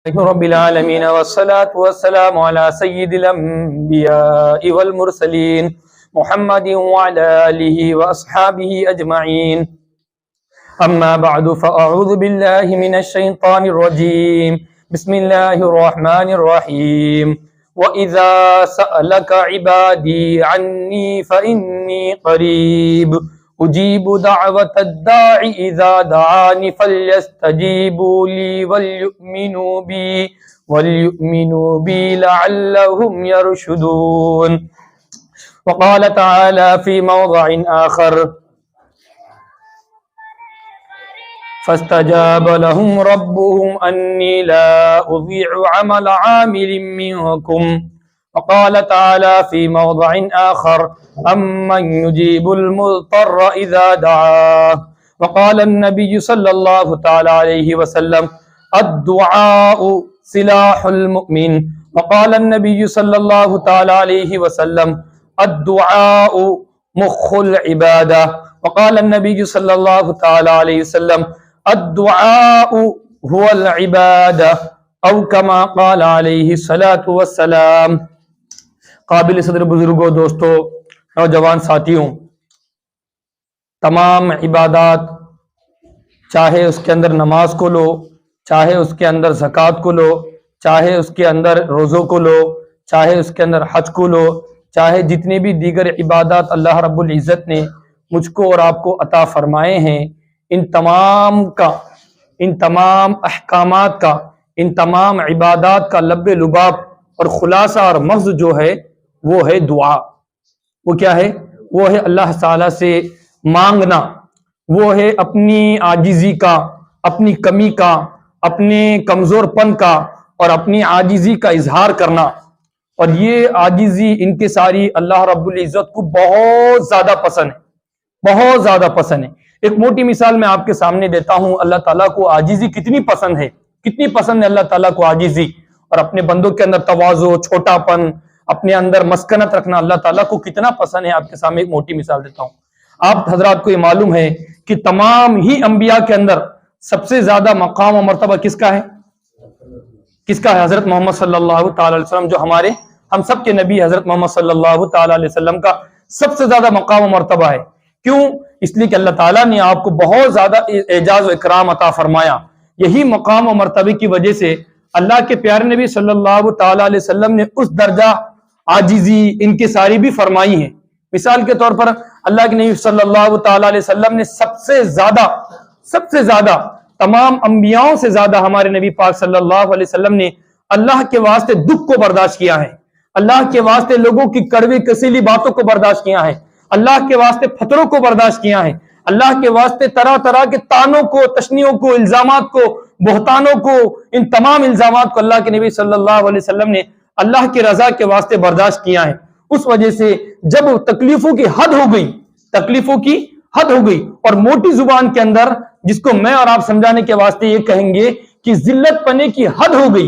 رب العالمين والصلاة والسلام على سيد الأنبياء والمرسلين محمد وعلى آله وأصحابه أجمعين. أما بعد فأعوذ بالله من الشيطان الرجيم. بسم الله الرحمن الرحيم. وإذا سألك عبادي عني فإني قريب أجيب دعوة الداع إذا دعاني فليستجيبوا لي وليؤمنوا بي لعلهم يرشدون. وقال تعالى في موضع آخر فاستجاب لهم ربهم أني لا أضيع عمل عامل منكم. وقال تعالى في موضع آخر أمن يجيب المضطر إذا دعاه. وقال النبي صلى الله تعالى عليه وسلم الدعاء سلاح المؤمن. وقال النبي صلى الله تعالى عليه وسلم الدعاء مخ العبادة. وقال النبي صلى الله تعالى عليه وسلم الدعاء هو العبادة او كما قال علیہ الصلاۃ والسلام. قابل صدر بزرگوں، دوستوں، نوجوان ساتھیوں، تمام عبادات، چاہے اس کے اندر نماز کو لو، چاہے اس کے اندر زکوٰۃ کو لو، چاہے اس کے اندر روزوں کو لو، چاہے اس کے اندر حج کو لو، چاہے جتنے بھی دیگر عبادات اللہ رب العزت نے مجھ کو اور آپ کو عطا فرمائے ہیں، ان تمام احکامات کا، ان تمام عبادات کا لب لباب اور خلاصہ اور مغز جو ہے وہ ہے دعا. وہ کیا ہے؟ وہ ہے اللہ تعالیٰ سے مانگنا، وہ ہے اپنی عاجزی کا، اپنی کمی کا، اپنے کمزور پن کا اور اپنی عاجزی کا اظہار کرنا. اور یہ عاجزی ان کے ساری اللہ رب العزت کو بہت زیادہ پسند ہے، بہت زیادہ پسند ہے. ایک موٹی مثال میں آپ کے سامنے دیتا ہوں. اللہ تعالیٰ کو عاجزی کتنی پسند ہے، کتنی پسند ہے اللہ تعالیٰ کو عاجزی، اور اپنے بندوں کے اندر تواضع، چھوٹا پن، اپنے اندر مسکنت رکھنا اللہ تعالیٰ کو کتنا پسند ہے. آپ کے سامنے ایک موٹی مثال دیتا ہوں. آپ حضرات کو یہ معلوم ہے کہ تمام ہی انبیاء کے اندر سب سے زیادہ مقام و مرتبہ کس کا ہے؟ کس کا ہے؟ حضرت محمد صلی اللہ تعالی علیہ وسلم، جو ہم سب کے نبی حضرت محمد صلی اللہ تعالی علیہ وسلم کا سب سے زیادہ مقام و مرتبہ ہے. کیوں؟ اس لیے کہ اللہ تعالیٰ نے آپ کو بہت زیادہ اعزاز و اکرام عطا فرمایا. یہی مقام و مرتبے کی وجہ سے اللہ کے پیارے نبی صلی اللہ تعالی علیہ وسلم نے اس درجہ عاجزی ان کے ساری بھی فرمائی ہیں. مثال کے طور پر اللہ کے نبی صلی اللہ تعالی علیہ وسلم نے سب سے زیادہ تمام انبیاؤں سے زیادہ ہمارے نبی پاک صلی اللہ علیہ وسلم نے اللہ کے واسطے دکھ کو برداشت کیا ہے، اللہ کے واسطے لوگوں کی کڑوی کسیلی باتوں کو برداشت کیا ہے، اللہ کے واسطے فتروں کو برداشت کیا ہے، اللہ کے واسطے طرح طرح کے تانوں کو، تشنیوں کو، الزامات کو، بہتانوں کو، ان تمام الزامات کو اللہ کے نبی صلی اللہ علیہ وسلم نے اللہ کی رضا کے واسطے برداشت کیا ہے. اس وجہ سے جب تکلیفوں کی حد ہو گئی اور موٹی زبان کے اندر جس کو میں اور آپ سمجھانے کے واسطے یہ کہیں گے کہ ذلت پنے کی حد ہو گئی،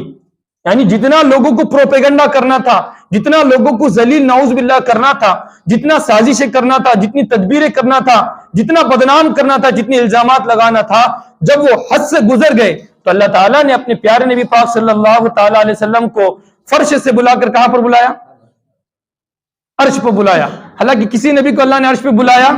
یعنی جتنا لوگوں کو پروپیگنڈا کرنا تھا، جتنا لوگوں کو ذلیل نعوذ باللہ کرنا تھا، جتنا سازشیں کرنا تھا، جتنی تدبیریں کرنا تھا، جتنا بدنام کرنا تھا، جتنی الزامات لگانا تھا، جب وہ حد سے گزر گئے تو اللہ تعالیٰ نے اپنے پیارے نبی پاک صلی اللہ تعالی علیہ وسلم کو فرش سے بلا کر کہاں پر بلایا؟ عرش پہ بلایا. حالانکہ کسی نبی کو اللہ نے عرش پہ بلایا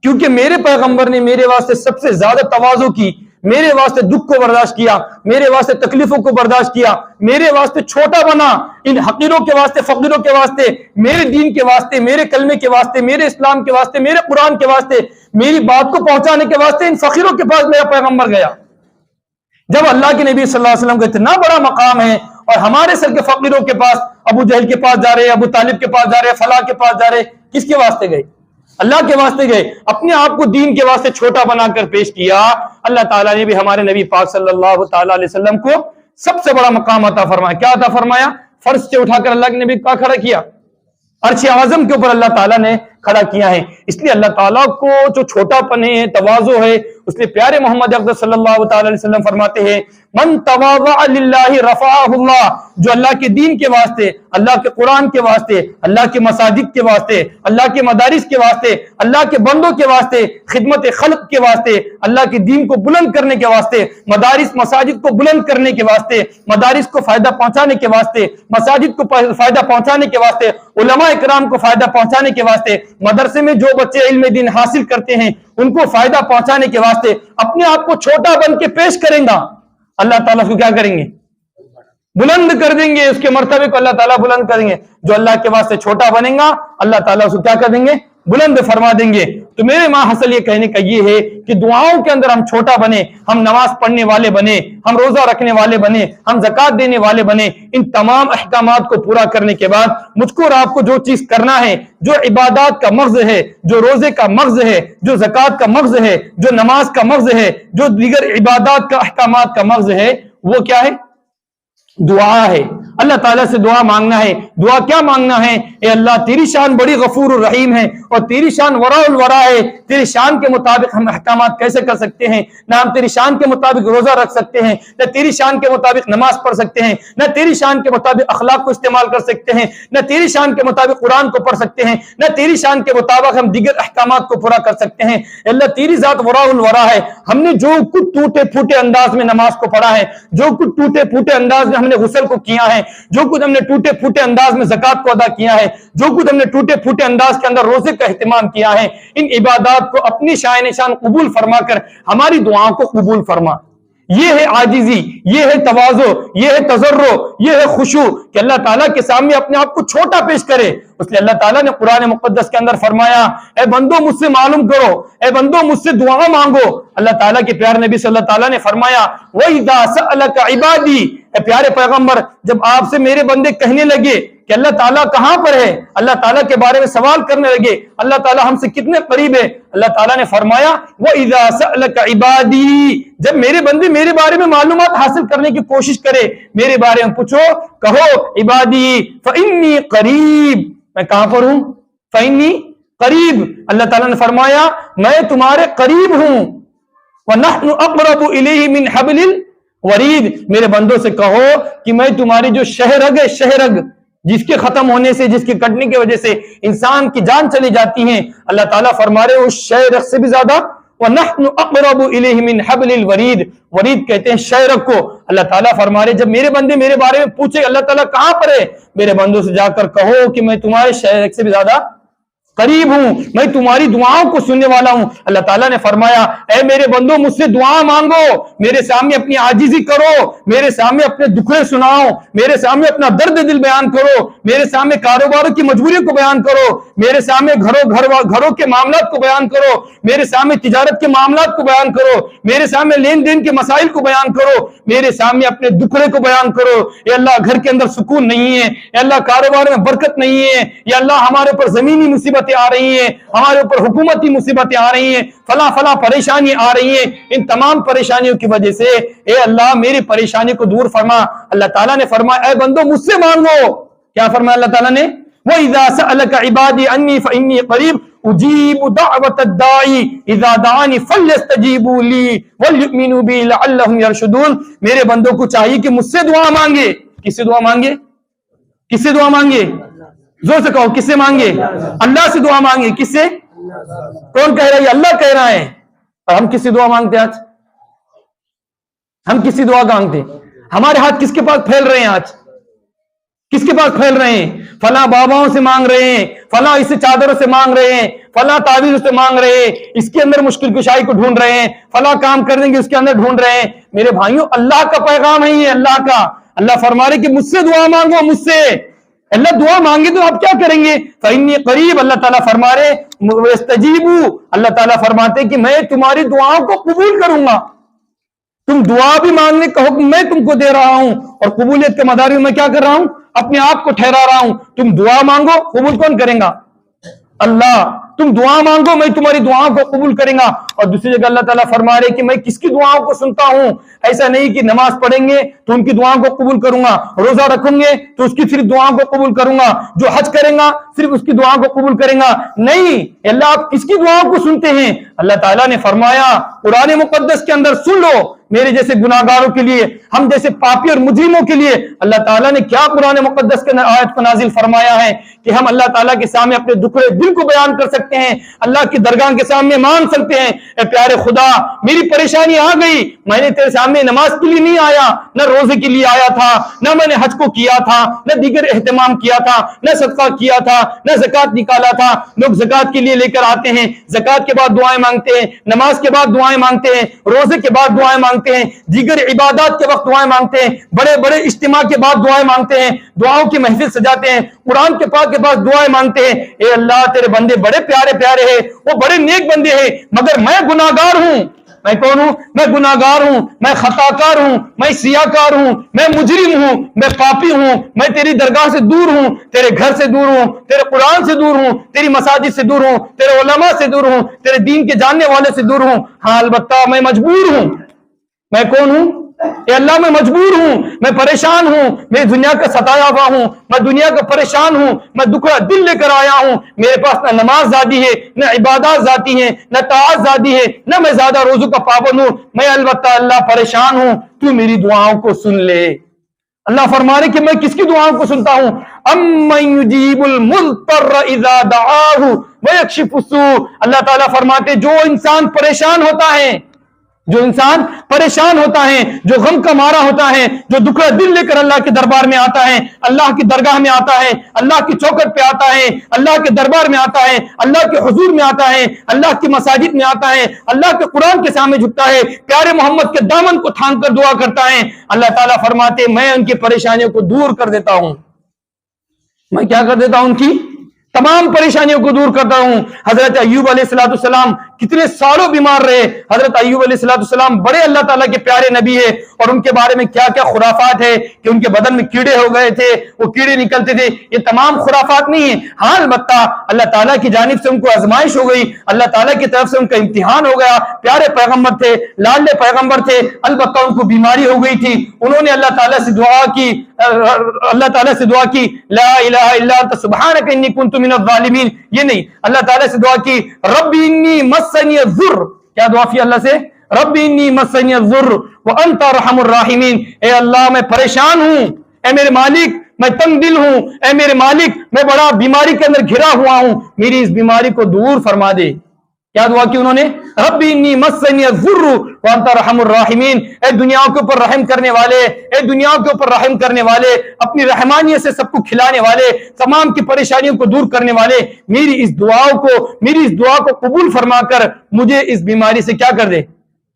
کیونکہ میرے پیغمبر نے میرے واسطے سب سے زیادہ تواضع کی، میرے واسطے دکھ کو برداشت کیا، میرے واسطے تکلیفوں کو برداشت کیا، میرے واسطے چھوٹا بنا، ان حقیروں کے واسطے، فقیروں کے واسطے، میرے دین کے واسطے، میرے کلمے کے واسطے، میرے اسلام کے واسطے، میرے قرآن کے واسطے، میری بات کو پہنچانے کے واسطے ان فقیروں کے پاس میرا پیغمبر گیا. جب اللہ کے نبی صلی اللہ علیہ وسلم کا اتنا بڑا مقام ہے اور ہمارے سر کے فقیروں کے پاس، ابو جہل کے پاس جا رہے، ابو طالب کے پاس جا رہے، فلاں کے پاس جا رہے، کس کے واسطے گئے؟ اللہ کے واسطے گئے. اپنے آپ کو دین کے واسطے چھوٹا بنا کر پیش کیا. اللہ تعالیٰ نے بھی ہمارے نبی پاک صلی اللہ تعالی علیہ وسلم کو سب سے بڑا مقام عطا فرمایا. کیا عطا فرمایا؟ فرش سے اٹھا کر اللہ کے نبی کو کھڑا کیا عرش اعظم کے اوپر. اللہ تعالیٰ نے کھڑا کیا ہے۔ اس لیے اللہ تعالیٰ کو جو چھوٹا پن ہے، تواضع ہے، اس لیے پیارے محمد اقدس صلی اللہ تعالی علیہ وسلم فرماتے ہیں من تواضع للہ رفعہ اللہ، جو اللہ کے دین کے واسطے، اللہ کے قرآن کے واسطے، اللہ کے مساجد کے واسطے، اللہ کے مدارس کے واسطے، اللہ کے بندوں کے واسطے، خدمت خلق کے واسطے، اللہ کے دین کو بلند کرنے کے واسطے، مدارس مساجد کو بلند کرنے کے واسطے، مدارس کو فائدہ پہنچانے کے واسطے، مساجد کو فائدہ پہنچانے کے واسطے، علماء اکرام کو فائدہ پہنچانے کے واسطے، مدرسے میں جو بچے علم دین حاصل کرتے ہیں ان کو فائدہ پہنچانے کے واسطے اپنے آپ کو چھوٹا بن کے پیش کریں گا، اللہ تعالیٰ اس کو کیا کریں گے؟ بلند کر دیں گے، اس کے مرتبے کو اللہ تعالیٰ بلند کریں گے۔ جو اللہ کے واسطے چھوٹا بنے گا اللہ تعالیٰ اس کو کیا کر دیں گے؟ بلند فرما دیں گے۔ تو میرے ماں حاصل یہ کہنے کا یہ ہے کہ دعاؤں کے اندر ہم چھوٹا بنے، ہم نماز پڑھنے والے بنے، ہم روزہ رکھنے والے بنے، ہم زکوٰۃ دینے والے بنے۔ ان تمام احکامات کو پورا کرنے کے بعد مجھ کو اور آپ کو جو چیز کرنا ہے، جو عبادات کا مغز ہے، جو روزے کا مغز ہے، جو زکوٰۃ کا مغز ہے، جو نماز کا مغز ہے، جو دیگر عبادات کا احکامات کا مغز ہے، وہ کیا ہے؟ دعا ہے۔ اللہ تعالیٰ سے دعا مانگنا ہے۔ دعا کیا مانگنا ہے؟ اے اللہ تیری شان بڑی غفور الرحیم ہے اور تیری شان ورا الورا ہے، تیری شان کے مطابق ہم احکامات کیسے کر سکتے ہیں؟ نہ ہم تیری شان کے مطابق روزہ رکھ سکتے ہیں، نہ تیری شان کے مطابق نماز پڑھ سکتے ہیں، نہ تیری شان کے مطابق اخلاق کو استعمال کر سکتے ہیں، نہ تیری شان کے مطابق قرآن کو پڑھ سکتے ہیں، نہ تیری شان کے مطابق ہم دیگر احکامات کو پورا کر سکتے ہیں۔ اے اللہ تیری ذات ورا الورا ہے۔ ہم نے جو کچھ ٹوٹے پھوٹے انداز میں نماز کو پڑھا ہے، جو کچھ ٹوٹے پھوٹے انداز میں ہم نے غسل کو کیا ہے، جو کچھ ہم نے ٹوٹے پھوٹے انداز میں زکوٰۃ کو ادا کیا ہے، جو کچھ ہم نے ٹوٹے پھوٹے انداز کے اندر روزے کا اہتمام کیا ہے، ان عبادات کو اپنی شان قبول فرما کر ہماری دعاؤں کو قبول فرما۔ یہ ہے عاجزی، یہ ہے تواضع، یہ ہے تضرع، یہ ہے خشوع کہ اللہ تعالیٰ کے سامنے اپنے آپ کو چھوٹا پیش کرے۔ اس لیے اللہ تعالیٰ نے قرآن مقدس کے اندر فرمایا اے بندو مجھ سے معلوم کرو، اے بندو مجھ سے دعا مانگو۔ اللہ تعالیٰ کے پیارے نبی صلی اللہ تعالیٰ نے فرمایا وَإِذَا سَأَلَكَ عِبَادِي، اے پیارے پیغمبر جب آپ سے میرے بندے کہنے لگے کہ اللہ تعالیٰ کہاں پر ہے، اللہ تعالیٰ کے بارے میں سوال کرنے لگے اللہ تعالیٰ ہم سے کتنے قریب ہے، اللہ تعالیٰ نے فرمایا وَإِذَا سَأَلَكَ عِبَادِي، جب میرے بندے میرے بارے میں معلومات حاصل کرنے کی کوشش کرے، میرے بارے میں پوچھو، کہو عبادی فَإِنِّي قریب، میں کہاں پر ہوں؟ فَإِنِّي قریب، اللہ تعالیٰ نے فرمایا میں تمہارے قریب ہوں۔ وَنَحْنُ أَقْرَبُ إِلَيْهِ مِنْ حَبْلِ الْوَرِيدِ، میرے بندوں سے کہو کہ میں تمہاری جو شہرگ ہے، شہرگ جس کے ختم ہونے سے، جس کے کٹنے کی وجہ سے انسان کی جان چلی جاتی ہے، اللہ تعالیٰ فرما رہے اس شہرگ سے بھی زیادہ وَنَحْنُ أَقْرَبُ إِلَيْهِ مِنْ حَبْلِ الْوَرِيدِ، ورید کہتے ہیں شہرگ کو۔ اللہ تعالیٰ فرما رہے جب میرے بندے میرے بارے میں پوچھے اللہ تعالیٰ کہاں پر ہے، میرے بندوں سے جا کر کہو کہ میں تمہارے شہرگ سے بھی زیادہ قریب ہوں، میں تمہاری دعاؤں کو سننے والا ہوں۔ اللہ تعالیٰ نے فرمایا اے میرے بندو مجھ سے دعا مانگو، میرے سامنے اپنی عاجزی کرو، میرے سامنے اپنے دکھڑے سناؤ، میرے سامنے اپنا درد دل بیان کرو، میرے سامنے کاروباروں کی مجبوریوں کو بیان کرو، میرے سامنے گھروں کے معاملات کو بیان کرو، میرے سامنے تجارت کے معاملات کو بیان کرو، میرے سامنے لین دین کے مسائل کو بیان کرو، میرے سامنے اپنے دکھڑے کو بیان کرو۔ اے اللہ گھر کے اندر سکون نہیں ہے، اے اللہ کاروبار میں برکت نہیں ہے، یا اللہ ہمارے اوپر زمینی مصیبت آ رہی ہیں، ہمارے اوپر حکومتی مصیبتیں آ رہی ہیں، فلاں پریشانی آ رہی ہیں، ان تمام پریشانیوں کی وجہ سے اے اللہ میری پریشانی کو دور فرما۔ اللہ تعالیٰ نے فرمایا اے بندو مجھ سے مانگو، کیا فرمایا اللہ تعالیٰ نے وَإِذَا سَأَلَكَ عِبَادِي عَنِّي فَإِنِّي قَرِيبٌ أُجِيبُ دَعْوَةَ الدَّاعِ إِذَا دَعَانِ فَلْيَسْتَجِيبُوا لِي وَلْيُؤْمِنُوا بِي لَعَلَّهُمْ يَرْشُدُونَ۔ میرے بندوں کو چاہیے کہ مجھ سے دعا مانگے۔ کس سے دعا مانگے؟ کس سے دعا مانگے؟ زور سے کہو کس سے مانگے؟ اللہ سے دعا مانگے۔ کس سے؟ کون کہہ رہا ہے؟ یہ اللہ کہہ رہا ہے۔ اور ہم کس سے دعا مانگتے ہیں آج؟ ہم کس سے دعا مانگتے ہیں؟ ہمارے ہاتھ کس کے پاس پھیل رہے ہیں آج؟ کس کے پاس پھیل رہے ہیں؟ فلاں باباؤں سے مانگ رہے ہیں، فلاں اس سے چادروں سے مانگ رہے ہیں، فلاں تعویذ سے مانگ رہے ہیں، اس کے اندر مشکل کشائی کو ڈھونڈ رہے ہیں، فلاں کام کر دیں گے اس کے اندر ڈھونڈ رہے ہیں۔ میرے بھائیوں اللہ کا پیغام ہے یہ، اللہ کا۔ اللہ فرما رہے کہ مجھ سے دعا مانگو، مجھ سے۔ اللہ دعا مانگے تو آپ کیا کریں گے؟ فَإِنِّي قریب، اللہ تعالیٰ فرما رہے وَيَسْتَجِيبُوا، اللہ تعالیٰ فرماتے کہ میں تمہاری دعاؤں کو قبول کروں گا۔ تم دعا بھی مانگنے کا حکم میں تم کو دے رہا ہوں، اور قبولیت کے مداروں میں کیا کر رہا ہوں؟ اپنے آپ کو ٹھہرا رہا ہوں۔ تم دعا مانگو، قبول کون کریں گا؟ اللہ۔ تم دعا مانگو، میں تمہاری دعاؤں کو قبول کریں گا۔ اور دوسری جگہ اللہ تعالیٰ فرما رہے کہ میں کس کی دعاؤں کو سنتا ہوں. ایسا نہیں کہ نماز پڑھیں گے تو ان کی دعاؤں کو قبول کروں گا, روزہ رکھیں گے تو اس کی صرف دعاؤں کو قبول کروں گا, جو حج کریں گا صرف اس کی دعاؤں کو قبول کریں گا. نہیں, اللہ آپ کس کی دعاؤں کو سنتے ہیں؟ اللہ تعالیٰ نے فرمایا قرآن مقدس کے اندر, سن لو میرے جیسے گناہگاروں کے لیے, ہم جیسے پاپی اور مجرموں کے لیے اللہ تعالیٰ نے کیا قرآن مقدس کے اندر آیت کو نازل فرمایا ہے کہ ہم اللہ تعالیٰ کے سامنے اپنے دکھڑے دل کو بیان کر سکتے ہیں, اللہ کی درگاہ کے سامنے مان سکتے ہیں, اے پیارے خدا میری پریشانی آ گئی, میں نے تیرے سامنے نماز کے لیے نہیں آیا, نہ روزے کے لیے آیا تھا, نہ میں نے حج کو کیا تھا, نہ دیگر اہتمام کیا تھا, نہ صدقہ کیا تھا, نہ زکوٰۃ نکالا تھا. لوگ زکوٰۃ کے لیے لے کر آتے ہیں, زکوٰۃ کے بعد دعائیں مانگتے ہیں, نماز کے بعد دعائیں مانگتے ہیں, روزے کے بعد دعائیں مانگتے ہیں, دیگر عبادات کے وقت دعائیں مانگتے ہیں, بڑے بڑے اجتماع کے بعد دعائیں مانگتے ہیں, دعاؤں کی محفل سجاتے ہیں, قرآن کے پاک کے پاس دعائیں مانگتے ہیں. اے اللہ تیرے بندے بڑے پیارے پیارے ہیں, وہ بڑے نیک بندے ہیں, مگر میں گناہگار ہوں. میں کون ہوں؟ میں گناہگار ہوں, میں خطاکار ہوں, میں سیاکار ہوں, میں مجرم ہوں, میں پاپی ہوں, میں تیری درگاہ سے دور ہوں, تیرے گھر سے دور ہوں, تیرے قرآن سے دور ہوں, تیری مساجد سے دور ہوں, تیرے علماء سے دور ہوں, تیرے دین کے جاننے والے سے دور ہوں. ہاں البتہ میں مجبور ہوں. میں کون ہوں؟ اے اللہ میں مجبور ہوں, میں پریشان ہوں, میں دنیا کا ستایا ہوا ہوں, میں دنیا کا پریشان ہوں, میں دکھڑا دل لے کر آیا ہوں. میرے پاس نہ نماز زیادی ہے, نہ عبادات زیادی ہیں, نہ طاعت زیادی ہے, نہ میں زیادہ روزوں کا پابند ہوں. میں البتہ اللہ پریشان ہوں, تو میری دعاؤں کو سن لے. اللہ فرما رہے کہ میں کس کی دعاؤں کو سنتا ہوں. امن یجیب المضطر اذا دعاہ ویکشف السوء. اللہ تعالیٰ فرماتے جو انسان پریشان ہوتا ہے, جو انسان پریشان ہوتا ہے, جو غم کا مارا ہوتا ہے, جو دکھڑا دل لے کر اللہ کے دربار میں آتا ہے, اللہ کی درگاہ میں آتا ہے, اللہ کی چوکٹ پہ آتا ہے, اللہ کے دربار میں آتا ہے, اللہ کے حضور میں آتا ہے, اللہ کی مساجد میں آتا ہے, اللہ کے قرآن کے سامنے جھکتا ہے, پیارے محمد کے دامن کو تھام کر دعا کرتا ہے, اللہ تعالیٰ فرماتے میں ان کی پریشانیوں کو دور کر دیتا ہوں. میں کیا کر دیتا ہوں؟ ان کی تمام پریشانیوں کو دور کرتا ہوں. حضرت ایوب علیہ السلام کتنے سالوں بیمار رہے. حضرت ایوب علیہ السلام بڑے اللہ تعالیٰ کے پیارے نبی ہے, اور ان کے بارے میں کیا کیا خرافات ہے کہ ان کے بدن میں کیڑے ہو گئے تھے, وہ کیڑے نکلتے تھے. یہ تمام خرافات نہیں ہیں. ہاں البتہ اللہ تعالیٰ کی جانب سے ان کو آزمائش ہو گئی, اللہ تعالیٰ کی طرف سے ان کا امتحان ہو گیا. پیارے پیغمبر تھے, لاڈلے پیغمبر تھے, البتہ ان کو بیماری ہو گئی تھی. انہوں نے اللہ تعالیٰ سے دعا کی, لا الہ الا انت سبحانک انی کنت من الظالمین. یہ نہیں, اللہ تعالیٰ سے دعا کی رب انی مسنی الضر. کیا دعا کی اللہ سے؟ رب انی مسنی الضر وانت ارحم الراحمین. اے اللہ میں پریشان ہوں, اے میرے مالک میں تنگ دل ہوں, اے میرے مالک میں بڑا بیماری کے اندر گھرا ہوا ہوں, میری اس بیماری کو دور فرما دے. کیا دعا کی انہوں نے؟ رب انی مسنی الضر وانت ارحم الراحمین. اے دنیا کے اوپر رحم کرنے والے, اے دنیا کے اوپر رحم کرنے والے, اپنی رحمانیت سے سب کو کھلانے والے, تمام کی پریشانیوں کو دور کرنے والے, میری اس دعا کو قبول فرما کر مجھے اس بیماری سے کیا کر دے؟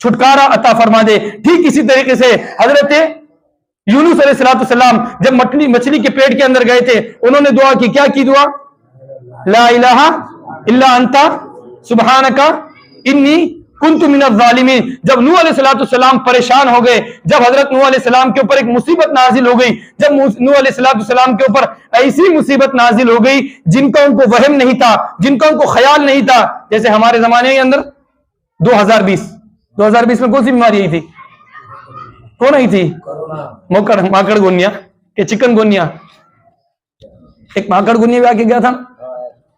چھٹکارا عطا فرما دے. ٹھیک اسی طریقے سے حضرت یونس علیہ السلام جب مچھلی کے پیٹ کے اندر گئے تھے, انہوں نے دعا کی. کیا کی دعا؟ لا الہ الا انت سبحانک انی کنت من الظالمین. جب نوح علیہ السلام پریشان ہو گئے, جب حضرت نوح علیہ السلام کے اوپر ایک مصیبت نازل ہو گئی, جب نوح علیہ السلام کے اوپر ایسی مصیبت نازل ہو گئی جن کا ان کو وہم نہیں تھا, جن کا ان کو خیال نہیں تھا. جیسے ہمارے زمانے کے اندر 2020 میں کون سی بیماری آئی تھی؟ کون آئی تھی؟ ماکڑ گونیا کہ چکن گونیا؟ ایک ماکڑ گونیا بھی آ کے گیا تھا,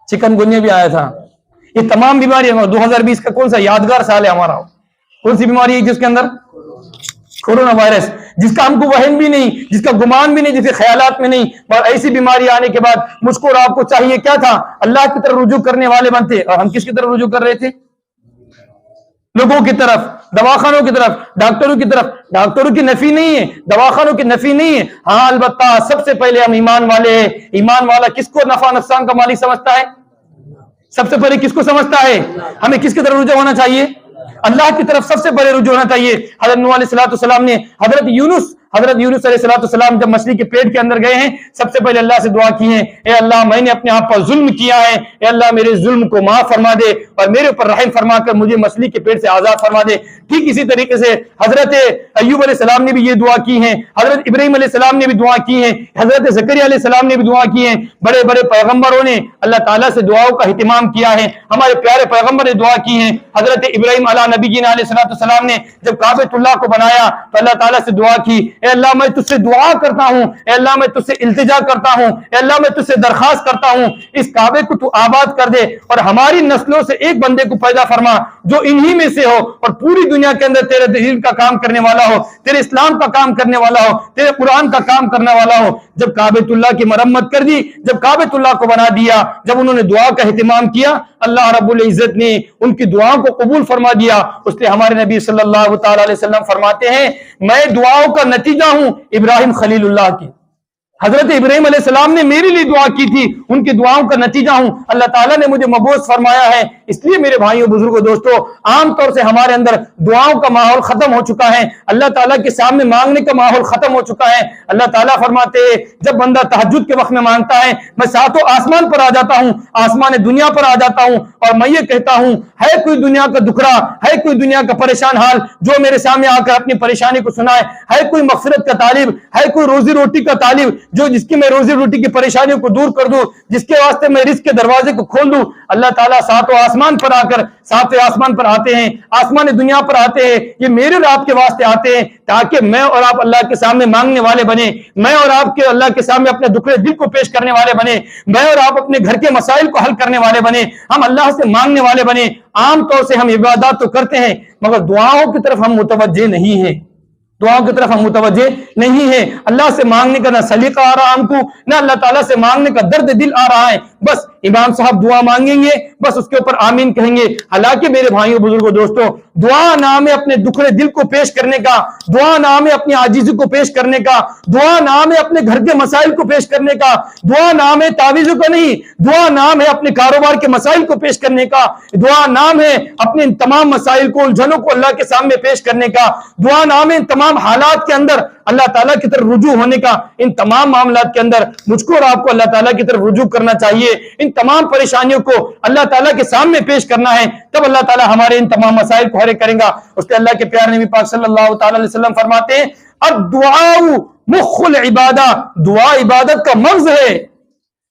چکن گونیا بھی آیا تھا. یہ تمام بیماریاں 2020 کا کون سا یادگار سال ہے ہمارا؟ کون سی بیماری ہے جس کے اندر؟ کورونا وائرس, جس کا ہم کو وہم بھی نہیں, جس کا گمان بھی نہیں, جس کے خیالات میں نہیں. اور ایسی بیماری آنے کے بعد مجھ کو اور آپ کو چاہیے کیا تھا؟ اللہ کی طرف رجوع کرنے والے بنتے. اور ہم کس کی طرف رجوع کر رہے تھے؟ لوگوں کی طرف, دواخانوں کی طرف, ڈاکٹروں کی طرف. ڈاکٹروں کی نفی نہیں ہے, دواخانوں کی نفی نہیں ہے. ہاں البتہ سب سے پہلے ہم ایمان والے ہیں. ایمان والا کس کو نفع نقصان کا مالک سمجھتا ہے؟ سب سے پہلے کس کو سمجھتا ہے؟ ہمیں کس کی طرف رجوع ہونا چاہیے؟ اللہ کی طرف سب سے پہلے رجوع ہونا چاہیے. حضرت نوح علیہ السلام نے حضرت یونس حضرت یونس علیہ السلام جب مچھلی کے پیٹ کے اندر گئے ہیں سب سے پہلے اللہ سے دعا کی ہے، اے اللہ میں نے اپنے آپ پر ظلم کیا ہے، اے اللہ میرے ظلم کو معاف فرما دے اور میرے اوپر رحم فرما کر مجھے مچھلی کے پیٹ سے آزاد فرما دے۔ ٹھیک اسی طریقے سے حضرت ایوب علیہ السلام نے بھی یہ دعا کی ہے، حضرت ابراہیم علیہ السلام نے بھی دعا کی ہے، حضرت زکریا علیہ السلام نے بھی دعا کی ہے، بڑے بڑے پیغمبروں نے اللہ تعالیٰ سے دعاؤں کا اہتمام کیا ہے۔ ہمارے پیارے پیغمبر نے دعا کی ہے، حضرت ابراہیم علیہ نبی جی علیہ السلام نے جب کعبۃ اللہ کو بنایا تو اللہ تعالیٰ سے دعا کی، اے اللہ میں تجھ سے دعا کرتا ہوں، اے اللہ میں تجھ سے التجا کرتا ہوں، اے اللہ میں تجھ سے درخواست کرتا ہوں اس کعبے کو تو آباد کر دے اور ہماری نسلوں سے ایک بندے کو پیدا فرما جو انہی میں سے ہو اور پوری دنیا کے اندر تیرے دین کا کام کرنے والا ہو، تیرے اسلام کا کام کرنے والا ہو، تیرے قرآن کا کام کرنے والا ہو۔ جب کعبۃ اللہ کی مرمت کر دی، جب کعبۃ اللہ کو بنا دیا، جب انہوں نے دعا کا اہتمام کیا، اللہ رب العزت نے ان کی دعاؤں کو قبول فرما دیا۔ اس لیے ہمارے نبی صلی اللہ تعالی علیہ وسلم فرماتے ہیں میں دعاؤں کا نتیجہ ہوں ابراہیم خلیل اللہ کی۔ حضرت ابراہیم علیہ السلام نے میرے لیے دعا کی تھی، ان کی دعاؤں کا نتیجہ ہوں، اللہ تعالیٰ نے مجھے مبعوث فرمایا ہے۔ اس لیے میرے بھائیوں بزرگوں دوستوں، عام طور سے ہمارے اندر دعاؤں کا ماحول ختم ہو چکا ہے، اللہ تعالیٰ کے سامنے مانگنے کا ماحول ختم ہو چکا ہے۔ اللہ تعالیٰ فرماتے ہیں جب بندہ تہجد کے وقت میں مانگتا ہے میں ساتوں آسمان پر آ جاتا ہوں، آسمان دنیا پر آ جاتا ہوں اور میں یہ کہتا ہوں ہے کوئی دنیا کا دکھڑا، ہے کوئی دنیا کا پریشان حال جو میرے سامنے آ کر اپنی پریشانی کو سنائے، ہے کوئی مغفرت کا طالب، ہے کوئی روزی روٹی کا طالب جو جس کی میں روزی روٹی کی پریشانیوں کو دور کر دوں، جس کے واسطے میں رزق کے دروازے کو کھول دوں۔ اللہ تعالیٰ ساتوں آسمان پر آ کر ساتویں آسمان پر آتے ہیں، آسمان دنیا پر آتے ہیں، یہ میرے اور آپ کے واسطے آتے ہیں تاکہ میں اور آپ اللہ کے سامنے مانگنے والے بنے، میں اور آپ کے اللہ کے سامنے اپنے دکھڑے دل کو پیش کرنے والے بنے، میں اور آپ اپنے گھر کے مسائل کو حل کرنے والے بنے، ہم اللہ سے مانگنے والے بنے۔ عام طور سے ہم عبادات تو کرتے ہیں مگر دعاؤں کی طرف ہم متوجہ نہیں ہیں، دعاؤں کی طرف ہم متوجہ نہیں ہیں۔ اللہ سے مانگنے کا نہ سلیقہ آ رہا ہم کو، نہ اللہ تعالیٰ سے مانگنے کا درد دل آ رہا ہے۔ بس امام صاحب دعا مانگیں گے بس اس کے اوپر آمین کہیں گے۔ حالانکہ میرے بھائیوں بزرگوں دوستوں، دعا نام ہے اپنے دکھڑے دل کو پیش کرنے کا، دعا نام ہے اپنی عاجزی کو پیش کرنے کا، دعا نام ہے اپنے گھر کے مسائل کو پیش کرنے کا، دعا نام ہے تعویذوں کا نہیں، دعا نام ہے اپنے کاروبار کے مسائل کو پیش کرنے کا، دعا نام ہے اپنے ان تمام مسائل کو الجھنوں کو اللہ کے سامنے پیش کرنے کا، دعا نام ہے ان تمام حالات کے اندر اللہ تعالیٰ کی طرف رجوع ہونے کا۔ ان تمام معاملات کے اندر مجھ کو اور آپ کو اللہ تعالیٰ کی طرف رجوع کرنا چاہیے، ان تمام پریشانیوں کو اللہ تعالیٰ کے سامنے پیش کرنا ہے، تب اللہ تعالیٰ ہمارے ان تمام مسائل کو حل کرے گا۔ اس لیے اللہ کے پیارے نبی پاک صلی اللہ تعالی علیہ وسلم فرماتے ہیں الدعاء مخ العبادہ، دعا عبادت کا مغز ہے۔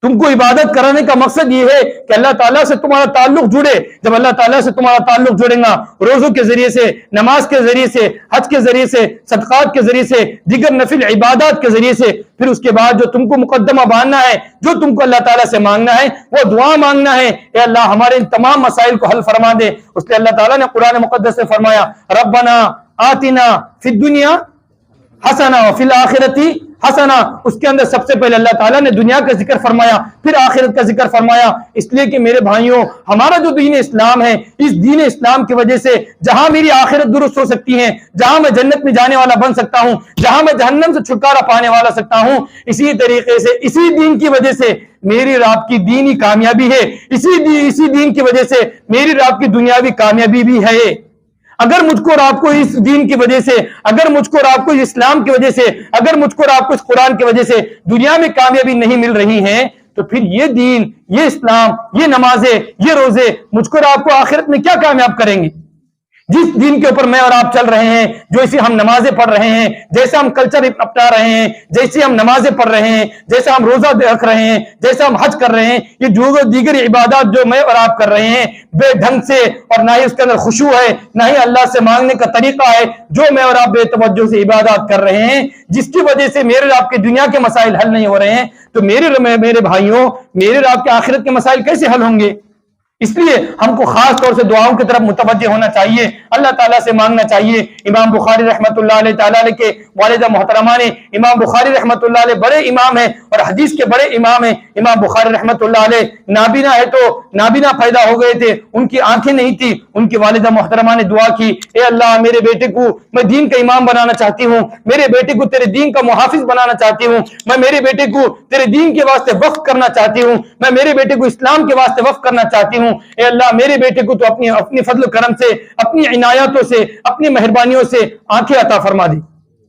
تم کو عبادت کرانے کا مقصد یہ ہے کہ اللہ تعالیٰ سے تمہارا تعلق جڑے۔ جب اللہ تعالیٰ سے تمہارا تعلق جڑے گا روزوں کے ذریعے سے، نماز کے ذریعے سے، حج کے ذریعے سے، صدقات کے ذریعے سے، دیگر نفل عبادات کے ذریعے سے، پھر اس کے بعد جو تم کو مقدمہ باندھنا ہے، جو تم کو اللہ تعالیٰ سے مانگنا ہے وہ دعا مانگنا ہے، اے اللہ ہمارے ان تمام مسائل کو حل فرما دے۔ اس لیے اللہ تعالیٰ نے قرآن مقدس سے فرمایا ربنا آتنا فی الدنیا حسنہ وفی الآخرتی حسنہ۔ اس کے اندر سب سے پہلے اللہ تعالیٰ نے دنیا کا ذکر فرمایا، پھر آخرت کا ذکر فرمایا، اس لیے کہ میرے بھائیوں ہمارا جو دین اسلام ہے، اس دین اسلام کی وجہ سے جہاں میری آخرت درست ہو سکتی ہے، جہاں میں جنت میں جانے والا بن سکتا ہوں، جہاں میں جہنم سے چھٹکارا پانے والا سکتا ہوں، اسی طریقے سے اسی دین کی وجہ سے میری اور آپ کی دینی کامیابی ہے، اسی دین کی وجہ سے میری اور آپ کی دنیاوی کامیابی بھی ہے۔ اگر مجھ کو اور آپ کو اس دین کی وجہ سے، اگر مجھ کو اور آپ کو اس اسلام کی وجہ سے، اگر مجھ کو اور آپ کو اس قرآن کی وجہ سے دنیا میں کامیابی نہیں مل رہی ہے تو پھر یہ دین، یہ اسلام، یہ نمازیں، یہ روزے مجھ کو اور آپ کو آخرت میں کیا کامیاب کریں گے؟ جس دین کے اوپر میں اور آپ چل رہے ہیں، جو اسی ہم نمازیں پڑھ رہے ہیں، جیسا ہم کلچر اپنا رہے ہیں، جیسے ہم نمازیں پڑھ رہے ہیں، جیسا ہم روزہ رکھ رہے ہیں، جیسا ہم حج کر رہے ہیں، یہ جو دیگر عبادات جو میں اور آپ کر رہے ہیں بے ڈھنگ سے، اور نہ ہی اس کے اندر خشوع ہے، نہ ہی اللہ سے مانگنے کا طریقہ ہے، جو میں اور آپ بے توجہ سے عبادات کر رہے ہیں، جس کی وجہ سے میرے اور آپ کے دنیا کے مسائل حل نہیں ہو رہے ہیں، تو میرے بھائیوں، میرے اور آپ کے آخرت کے مسائل کیسے حل ہوں گے؟ اس لیے ہم کو خاص طور سے دعاؤں کی طرف متوجہ ہونا چاہیے، اللہ تعالیٰ سے مانگنا چاہیے۔ امام بخاری رحمۃ اللہ علیہ تعالیٰ کے والدہ محترمہ نے، امام بخاری رحمۃ اللہ علیہ بڑے امام ہیں اور حدیث کے بڑے امام ہیں۔ امام بخاری رحمۃ اللہ علیہ نابینا ہے تو نابینا پیدا ہو گئے تھے، ان کی آنکھیں نہیں تھی، ان کی والدہ محترمہ نے دعا کی، اے اللہ میرے بیٹے کو میں دین کا امام بنانا چاہتی ہوں، میرے بیٹے کو تیرے دین کا محافظ بنانا چاہتی ہوں، میں میرے بیٹے کو تیرے دین کے واسطے وقف کرنا چاہتی ہوں، میں میرے بیٹے کو اسلام کے واسطے وقف کرنا چاہتی ہوں، اے اللہ میرے بیٹے کو تو اپنی فضل و کرم سے، اپنی عنایتوں سے، اپنی مہربانیوں سے آنکھیں عطا فرما دی۔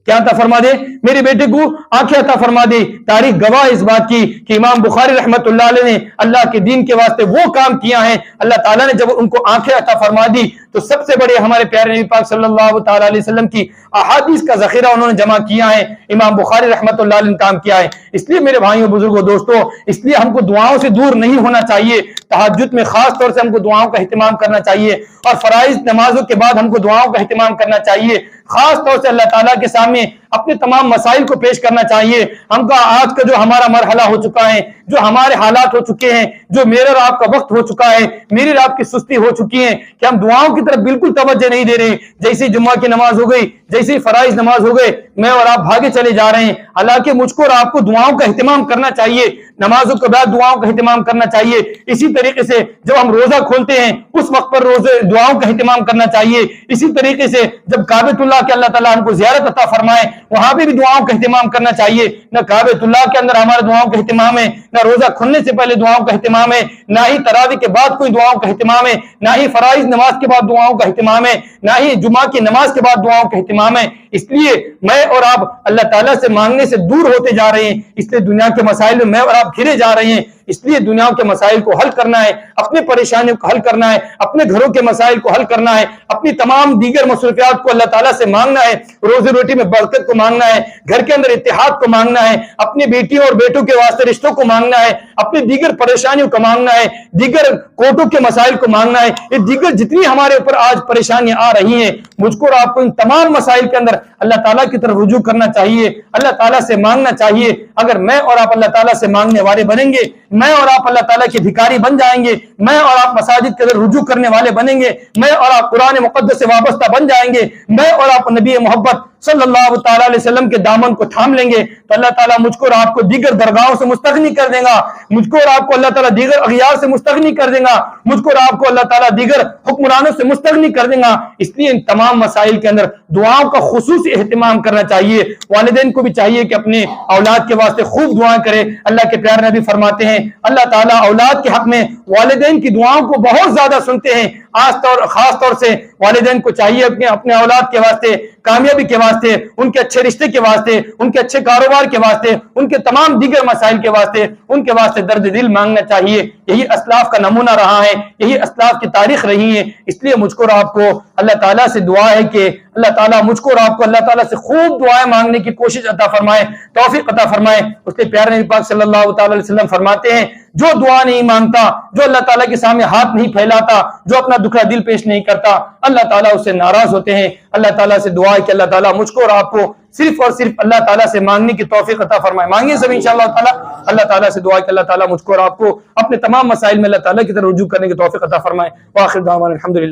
کیا عطا فرما دے؟ میرے بیٹے کو آنکھیں عطا فرما دے۔ تاریخ گواہ اس بات کی کہ امام بخاری رحمت اللہ علیہ نے اللہ کے دین کے واسطے وہ کام کیا ہے، اللہ تعالیٰ نے جب ان کو آنکھیں عطا فرما دی تو سب سے بڑے ہمارے پیارے نبی پاک صلی اللہ تعالیٰ علیہ وسلم کی احادیث کا ذخیرہ انہوں نے جمع کیا ہے، امام بخاری رحمت اللہ علیہ نے کام کیا ہے۔ اس لیے میرے بھائیوں بزرگوں دوستوں، اس لیے ہم کو دعاؤں سے دور نہیں ہونا چاہیے۔ تہجد میں خاص طور سے ہم کو دعاؤں کا اہتمام کرنا چاہیے، اور فرائض نمازوں کے بعد ہم کو دعاؤں کا اہتمام کرنا چاہیے۔ خاص طور سے اللہ تعالیٰ کے سامنے اپنے تمام مسائل کو پیش کرنا چاہیے۔ ہم کا آج کا جو ہمارا مرحلہ ہو چکا ہے، جو ہمارے حالات ہو چکے ہیں، جو میرے اور آپ کا وقت ہو چکا ہے، میری اور آپ کی سستی ہو چکی ہے کہ ہم دعاؤں کی طرف بالکل توجہ نہیں دے رہے۔ جیسے جمعہ کی نماز ہو گئی، جیسے فرائض نماز ہو گئے، میں اور آپ بھاگے چلے جا رہے ہیں۔ حالانکہ مجھ کو اور آپ کو دعاؤں کا اہتمام کرنا چاہیے، نمازوں کے بعد دعاؤں کا اہتمام کرنا چاہیے۔ اسی طریقے سے جب ہم روزہ کھولتے ہیں اس وقت پر روزے دعاؤں کا اہتمام کرنا چاہیے۔ اسی طریقے سے جب کعبۃ اللہ کے اللہ تعالیٰ ہم کو زیارت عطا فرمائے وہاں پہ بھی دعاؤں کا اہتمام کرنا چاہیے۔ نہ کعبۃ اللہ کے اندر ہمارے دعاؤں کا اہتمام ہے، نہ روزہ کھلنے سے پہلے دعاؤں کا اہتمام ہے، نہ ہی تراویح کے بعد کوئی دعاؤں کا اہتمام ہے، نہ ہی فرائض نماز کے بعد دعاؤں کا اہتمام ہے، نہ ہی جمعہ کی نماز کے بعد دعاؤں کا اہتمام ہے۔ اس لیے میں اور آپ اللہ تعالیٰ سے مانگنے سے دور ہوتے جا رہے ہیں، اس لیے دنیا کے مسائل میں اور آپ گھرے جا رہے ہیں۔ اس لیے دنیا کے مسائل کو حل کرنا ہے، اپنے پریشانیوں کو حل کرنا ہے، اپنے گھروں کے مسائل کو حل کرنا ہے، اپنی تمام دیگر مصروفیات کو اللہ تعالیٰ سے مانگنا ہے، روزی روٹی میں برکت کو مانگنا ہے، گھر کے اندر اتحاد کو مانگنا ہے، اپنی بیٹیوں اور بیٹوں کے واسطے رشتوں کو مانگنا ہے، اپنی دیگر پریشانیوں کو مانگنا ہے، دیگر کوٹوں کے مسائل کو مانگنا ہے۔ یہ دیگر جتنی ہمارے اوپر آج پریشانیاں آ رہی ہیں، مجھ کو اور آپ کو ان تمام مسائل کے اندر اللہ تعالیٰ کی طرف رجوع کرنا چاہیے، اللہ تعالیٰ سے مانگنا چاہیے۔ اگر میں اور آپ اللہ تعالیٰ سے مانگنے والے بنیں گے، میں اور آپ اللہ تعالیٰ کے بھکاری بن جائیں گے، میں اور آپ مساجد کے اندر رجوع کرنے والے بنیں گے، میں اور آپ قرآن مقدس سے وابستہ بن جائیں گے، میں اور آپ نبی محبت صلی اللہ تعالیٰ علیہ وسلم کے دامن کو تھام لیں گے، تو اللہ تعالیٰ مجھ کو اور آپ کو دیگر درگاہوں سے مستغنی کر دے گا، مجھ کو اور آپ کو اللہ تعالیٰ دیگر اغیار سے مستغنی کر دے گا، مجھ کو اور آپ کو اللہ تعالیٰ دیگر حکمرانوں سے مستغنی کر دے گا۔ اس لیے ان تمام مسائل کے اندر دعاؤں کا خصوصی اہتمام کرنا چاہیے۔ والدین کو بھی چاہیے کہ اپنے اولاد کے واسطے خوب دعائیں کرے۔ اللہ کے پیارے نبی فرماتے ہیں اللہ تعالیٰ اولاد کے حق میں والدین کی دعاؤں کو بہت زیادہ سنتے ہیں۔ خاص طور سے والدین کو چاہیے اپنے اولاد کے واسطے، کامیابی کے واسطے، ان کے اچھے رشتے کے واسطے، ان کے اچھے کاروبار کے واسطے، ان کے تمام دیگر مسائل کے واسطے ان کے واسطے درد دل مانگنا چاہیے۔ یہی اسلاف کا نمونہ رہا ہے، یہی اسلاف کی تاریخ رہی ہے۔ اس لیے مجھ کو اور آپ کو اللہ تعالیٰ سے دعا ہے کہ اللہ تعالیٰ مجھ کو اور آپ کو اللہ تعالیٰ سے خوب دعائیں مانگنے کی کوشش عطا فرمائے، توفیق عطا فرمائے۔ اس لیے پیارے نبی پاک صلی اللہ تعالیٰ علیہ وسلم فرماتے ہیں جو دعا نہیں مانگتا، جو اللہ تعالیٰ کے سامنے ہاتھ نہیں پھیلاتا، جو اپنا دکھڑا دل پیش نہیں کرتا، اللہ تعالیٰ اس سے ناراض ہوتے ہیں۔ اللہ تعالیٰ سے دعا ہے کہ اللہ تعالیٰ مجھ کو اور آپ کو صرف اور صرف اللہ تعالیٰ سے مانگنے کی توفیق عطا فرمائے۔ مانگیں سب انشاءاللہ تعالیٰ۔ اللہ تعالیٰ سے دعا ہے کہ اللہ تعالیٰ مجھ کو اور آپ کو اپنے تمام مسائل میں اللہ تعالیٰ کی طرف رجوع کرنے کی توفیق عطا فرمائے۔ وآخر دعوانا الحمدللہ۔